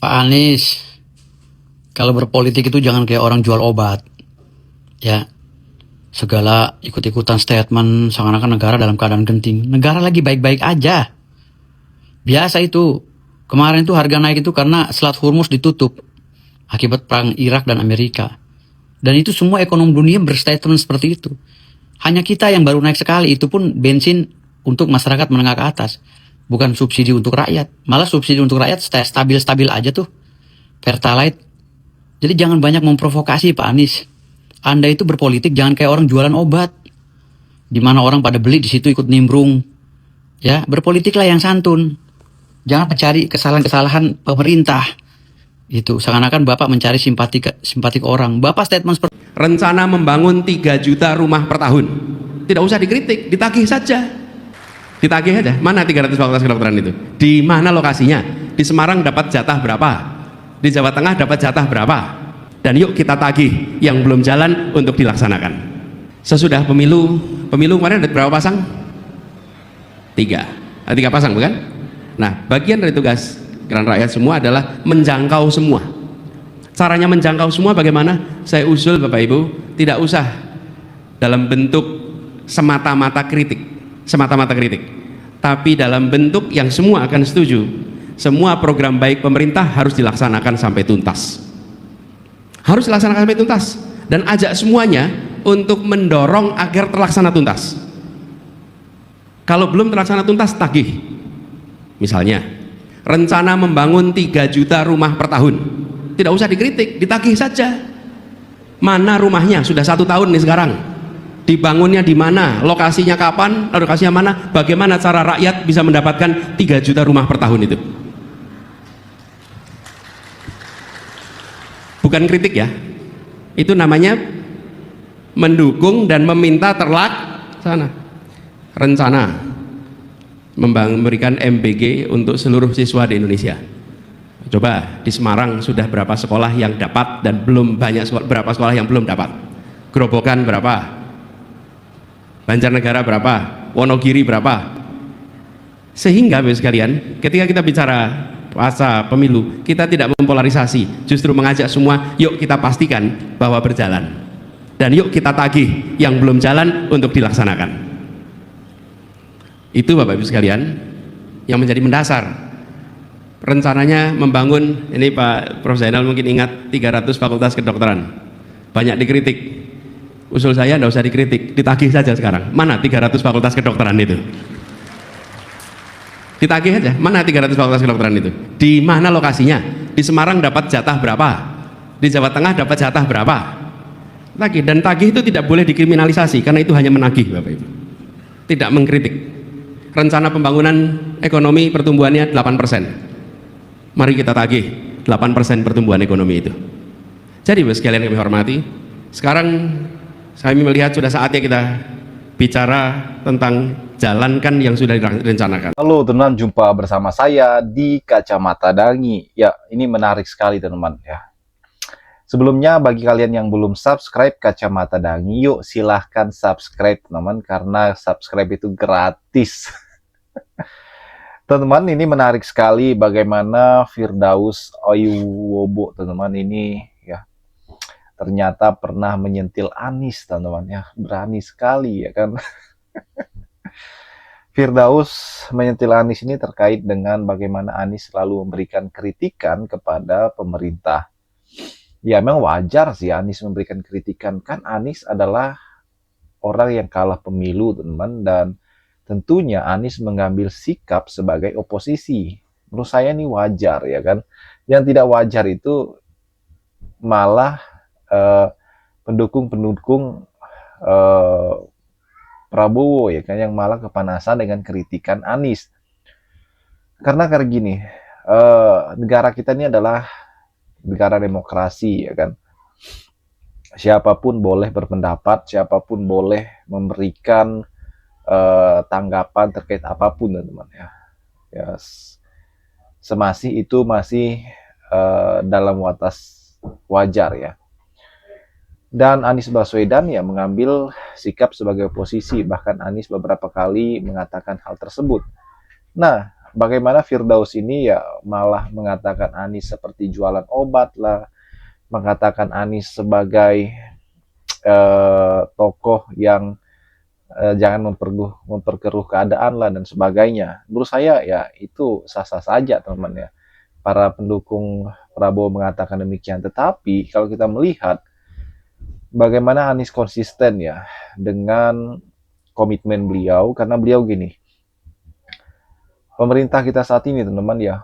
Pak Anies, kalau berpolitik itu jangan kayak orang jual obat, ya. Segala ikut-ikutan statement seakan-akan negara dalam keadaan genting. Negara lagi baik-baik aja. Biasa itu. Kemarin itu harga naik itu karena Selat Hormuz ditutup akibat perang Irak dan Amerika. Dan itu semua ekonomi dunia berstatement seperti itu. Hanya kita yang baru naik sekali, itu pun bensin untuk masyarakat menengah ke atas. Bukan subsidi untuk rakyat. Malah subsidi untuk rakyat stabil-stabil aja tuh. Pertalite. Jadi jangan banyak memprovokasi Pak Anies. Anda itu berpolitik jangan kayak orang jualan obat. Di mana orang pada beli di situ ikut nimbrung. Ya, berpolitiklah yang santun. Jangan mencari kesalahan-kesalahan pemerintah. Itu seakan-akan Bapak mencari simpati ke orang. Bapak statement seperti rencana membangun 3 juta rumah per tahun. Tidak usah dikritik, ditagih saja. Ditagih aja. Mana 300 fakultas kedokteran itu? Di mana lokasinya? Di Semarang dapat jatah berapa? Di Jawa Tengah dapat jatah berapa? Dan yuk kita tagih yang belum jalan untuk dilaksanakan. Sesudah pemilu kemarin ada berapa pasang? 3 pasang bukan? Nah, bagian dari tugas Gerakan Rakyat Semua adalah menjangkau semua. Caranya menjangkau semua bagaimana? Saya usul Bapak Ibu, tidak usah dalam bentuk semata-mata kritik, tapi dalam bentuk yang semua akan setuju. Semua program baik pemerintah harus dilaksanakan sampai tuntas. Harus dilaksanakan sampai tuntas dan ajak semuanya untuk mendorong agar terlaksana tuntas. Kalau belum terlaksana tuntas, tagih. Misalnya, rencana membangun 3 juta rumah per tahun. Tidak usah dikritik, ditagih saja. Mana rumahnya? Sudah 1 tahun nih sekarang. Dibangunnya di mana? Lokasinya kapan? Lokasinya mana? Bagaimana cara rakyat bisa mendapatkan 3 juta rumah per tahun itu? Bukan kritik ya, itu namanya mendukung dan meminta terlaksana. Rencana memberikan MBG untuk seluruh siswa di Indonesia. Coba di Semarang sudah berapa sekolah yang dapat dan belum banyak berapa sekolah yang belum dapat? Gerobokan berapa? Banjarnegara berapa? Wonogiri berapa? Sehingga Bapak sekalian, ketika kita bicara pasca pemilu, kita tidak mempolarisasi, justru mengajak semua, yuk kita pastikan bahwa berjalan, dan yuk kita tagih yang belum jalan untuk dilaksanakan. Itu Bapak Ibu sekalian yang menjadi mendasar. Rencananya membangun, ini Pak Prof Zainal mungkin ingat, 300 fakultas kedokteran. Banyak dikritik. Usul saya tidak usah dikritik, ditagih saja sekarang. Mana 300 fakultas kedokteran itu? Ditagih aja, mana 300 fakultas kedokteran itu? Di mana lokasinya? Di Semarang dapat jatah berapa? Di Jawa Tengah dapat jatah berapa? Tagih, dan tagih itu tidak boleh dikriminalisasi, karena itu hanya menagih Bapak Ibu, tidak mengkritik. Rencana pembangunan ekonomi pertumbuhannya 8%. Mari kita tagih 8% pertumbuhan ekonomi itu. Jadi Bapak sekalian yang kami hormati, sekarang kami melihat sudah saatnya kita bicara tentang jalankan yang sudah direncanakan. Halo teman-teman, jumpa bersama saya di Kacamata Dangi. Ya, ini menarik sekali teman-teman ya. Sebelumnya bagi kalian yang belum subscribe Kacamata Dangi, yuk silahkan subscribe teman-teman, karena subscribe itu gratis. Teman-teman, ini menarik sekali bagaimana Firdaus Oyuwobo teman-teman ini ya ternyata pernah menyentil Anies teman-teman ya, berani sekali ya kan. Firdaus menyentil Anies ini terkait dengan bagaimana Anies selalu memberikan kritikan kepada pemerintah. Ya memang wajar sih Anies memberikan kritikan, kan Anies adalah orang yang kalah pemilu teman-teman, dan tentunya Anies mengambil sikap sebagai oposisi. Menurut saya ini wajar ya kan. Yang tidak wajar itu malah pendukung-pendukung Prabowo ya kan, yang malah kepanasan dengan kritikan Anies. Karena kayak gini, negara kita ini adalah negara demokrasi ya kan. Siapapun boleh berpendapat, siapapun boleh memberikan tanggapan terkait apapun teman-teman ya. Ya semasih itu masih dalam batas wajar ya. Dan Anies Baswedan ya mengambil sikap sebagai oposisi, bahkan Anies beberapa kali mengatakan hal tersebut. Nah, bagaimana Firdaus ini ya malah mengatakan Anies seperti jualan obat lah, mengatakan Anies sebagai tokoh yang jangan memperkeruh keadaan lah dan sebagainya. Menurut saya ya itu sah-sah saja teman-teman ya. Para pendukung Prabowo mengatakan demikian. Tetapi kalau kita melihat bagaimana Anies konsisten ya dengan komitmen beliau, karena beliau gini, pemerintah kita saat ini teman-teman ya,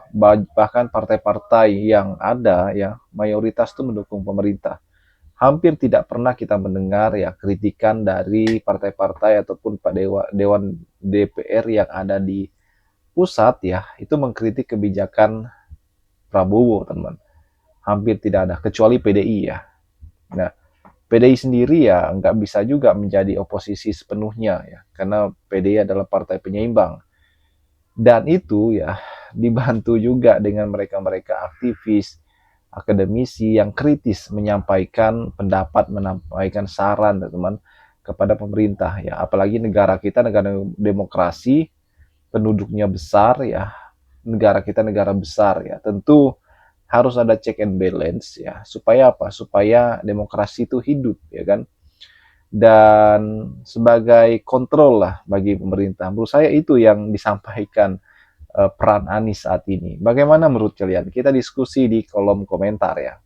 bahkan partai-partai yang ada ya, mayoritas itu mendukung pemerintah. Hampir tidak pernah kita mendengar ya kritikan dari partai-partai ataupun Pak Dewan DPR yang ada di pusat ya, itu mengkritik kebijakan Prabowo teman-teman. Hampir tidak ada, kecuali PDI ya. Nah, PDI sendiri ya nggak bisa juga menjadi oposisi sepenuhnya ya, karena PDI adalah partai penyeimbang. Dan itu ya dibantu juga dengan mereka-mereka aktivis, akademisi yang kritis menyampaikan pendapat, menyampaikan saran teman-teman kepada pemerintah ya. Apalagi negara kita negara demokrasi, penduduknya besar ya. Negara kita negara besar ya. Tentu harus ada check and balance ya. Supaya apa? Supaya demokrasi itu hidup ya kan. Dan sebagai kontrol lah bagi pemerintah. Menurut saya itu yang disampaikan peran Anies saat ini. Bagaimana menurut kalian? Kita diskusi di kolom komentar ya.